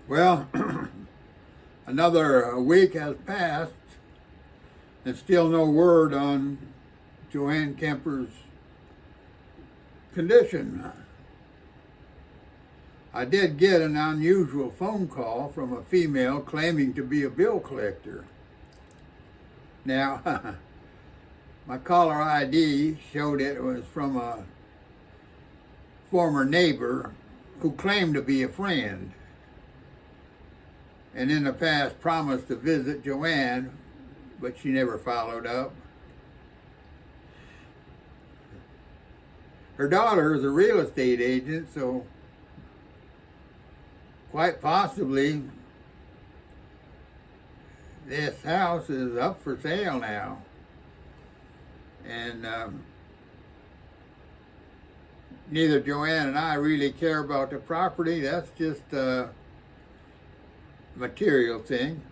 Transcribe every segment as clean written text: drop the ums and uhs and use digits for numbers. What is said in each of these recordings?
Well, another week has passed and still no word on Joanne Kemper's condition. I did get an unusual phone call from a female claiming to be a bill collector. Now, my caller ID showed it was from a former neighbor who claimed to be a friend, and in the past promised to visit Joanne, but she never followed up. Her daughter is a real estate agent, so quite possibly this house is up for sale now. And neither Joanne and I really care about the property. That's just a material thing.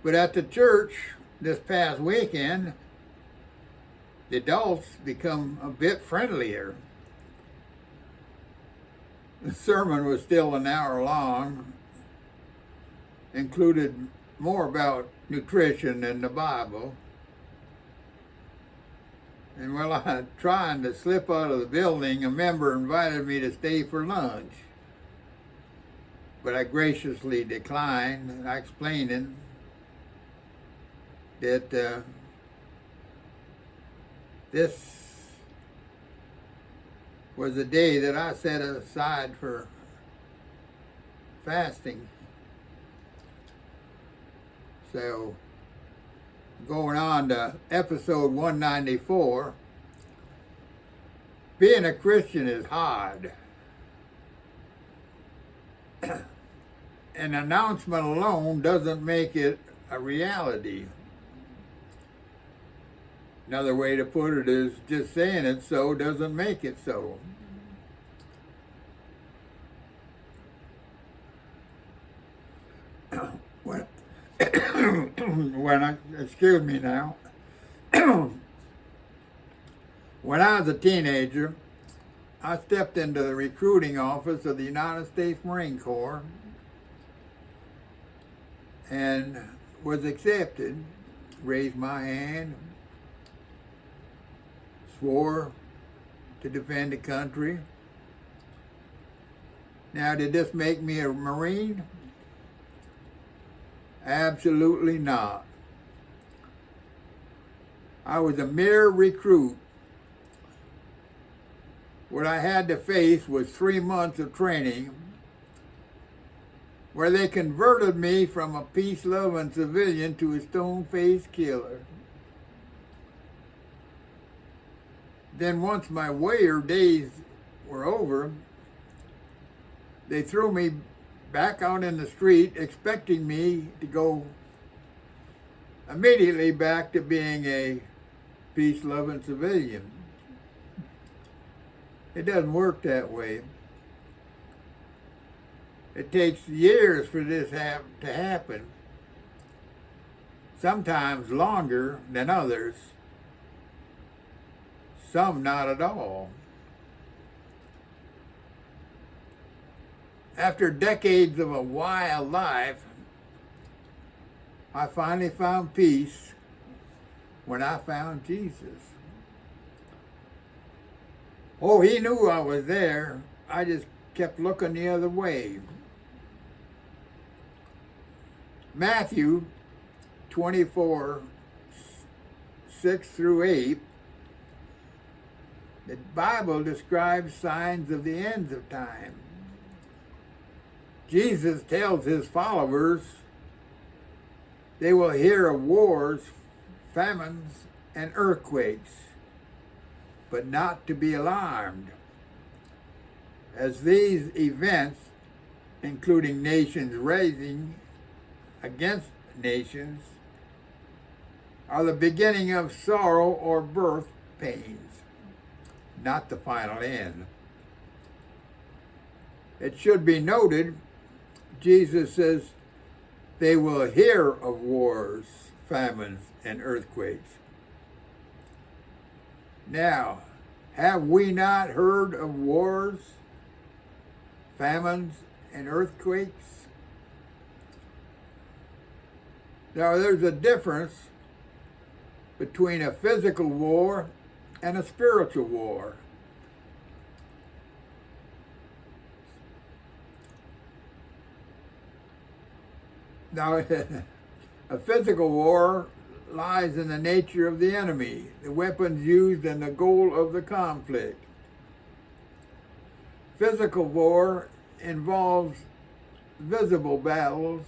But at the church this past weekend, the adults become a bit friendlier. The sermon was still an hour long, included more about nutrition than the Bible. And while I was trying to slip out of the building, a member invited me to stay for lunch. But I graciously declined, explaining that this was a day that I set aside for fasting. So, going on to episode 194, being a Christian is hard. An announcement alone doesn't make it a reality. Another way to put it is just saying it so doesn't make it so. Excuse me now. When I was a teenager, I stepped into the recruiting office of the United States Marine Corps and was accepted, raised my hand, swore to defend the country. Now, did this make me a Marine? Absolutely not. I was a mere recruit. What I had to face was 3 months of training where they converted me from a peace-loving civilian to a stone-faced killer. Then once my warrior days were over, they threw me back out in the street, expecting me to go immediately back to being a peace-loving civilian. It doesn't work that way. It takes years for this to happen, sometimes longer than others, some not at all. After decades of a wild life, I finally found peace when I found Jesus. Oh, he knew I was there. I just kept looking the other way. Matthew 24, 6 through 8, the Bible describes signs of the end of time. Jesus tells his followers they will hear of wars, famines, and earthquakes, but not to be alarmed, as these events, including nations rising against nations, are the beginning of sorrow or birth pains, not the final end. It should be noted, Jesus says they will hear of wars, famines, and earthquakes. Now, have we not heard of wars, famines, and earthquakes. Now, there's a difference between a physical war and a spiritual war. Now, a physical war lies in the nature of the enemy, the weapons used, and the goal of the conflict. Physical war involves visible battles,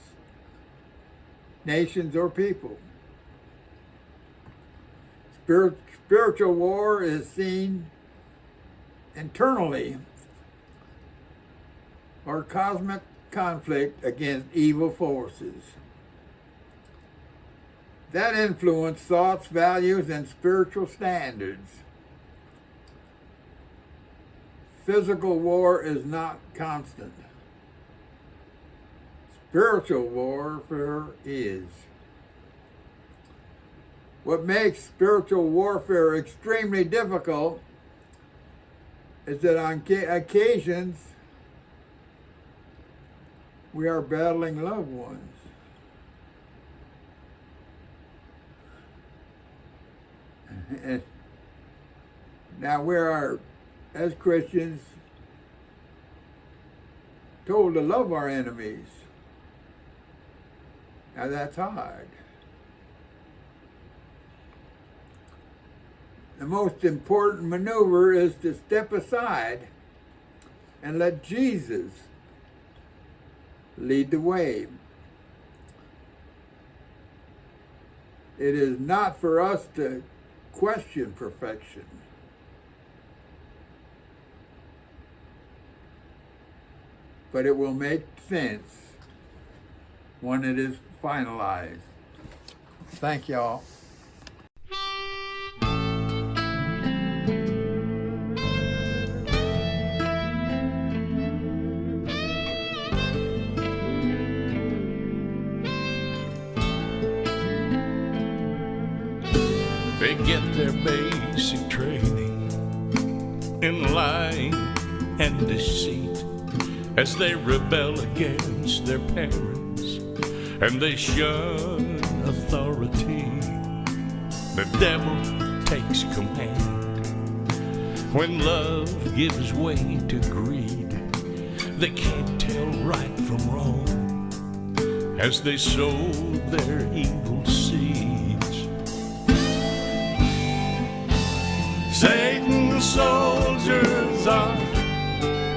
nations, or people. Spiritual war is seen internally, or cosmic conflict against evil forces that influence thoughts, values, and spiritual standards. Physical war is not constant. Spiritual warfare is. What makes spiritual warfare extremely difficult is that on occasions we are battling loved ones. Now we are, as Christians, told to love our enemies. Now that's hard. The most important maneuver is to step aside and let Jesus lead the way. It is not for us to question perfection. But it will make sense when it is finalized. Thank y'all. They get their basic training in lying and deceit as they rebel against their parents and they shun authority. The devil takes command when love gives way to greed. They can't tell right from wrong as they sow their evil seeds. Satan's soldiers are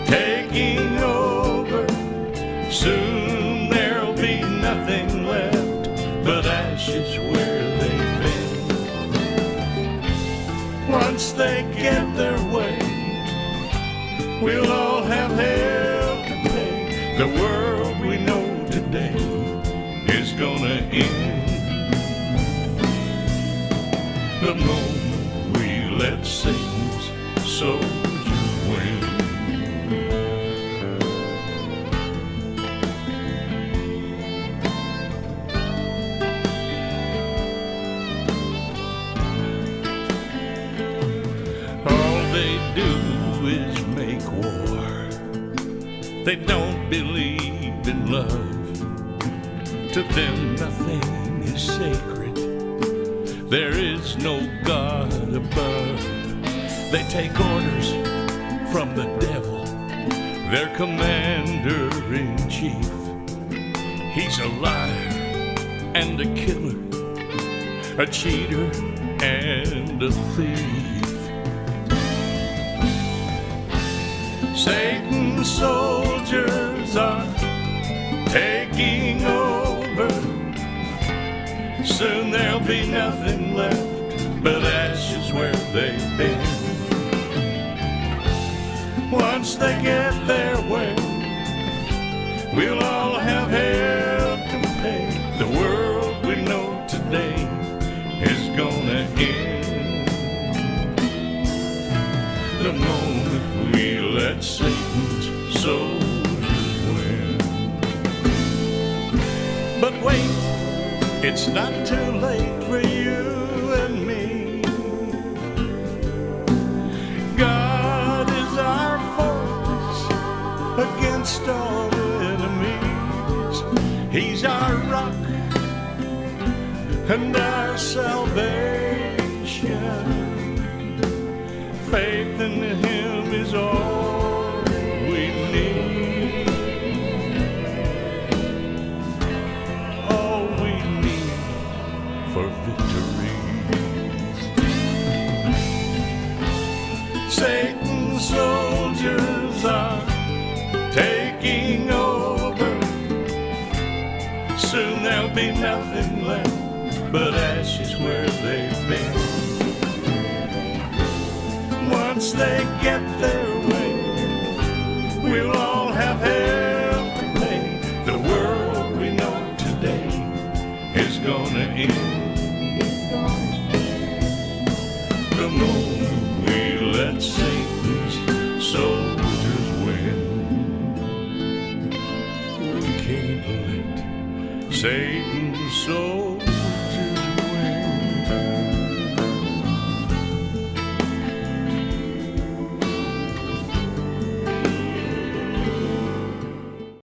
taking over. Soon there'll be nothing left but ashes where they've been. Once they get their way, we'll all have hell to pay. The world we know today is gonna end the moment let Satan's soldiers win. All they do is make war. They don't believe in love. To them nothing is sacred. There is no God above. They take orders from the devil, their commander-in-chief. He's a liar and a killer, a cheater and a thief. Satan's soldiers are taking over. Soon there'll be nothing left but ashes where they've been. Once they get their way, we'll all have hell to pay. The world we know today is gonna end the moment we let Satan's soldiers win. But wait, it's not too late for you and me. God is our fortress against against all enemies. He's our rock and our salvation. Faith in Him is all we need. All we need for victory. Satan's soldiers are taking over. Soon there'll be nothing left but ashes where they've been. Once they get their way, we'll all have hell to pay. The world we know today is gonna end. The moment we let Satan's soldiers win, we can't let Satan's soldiers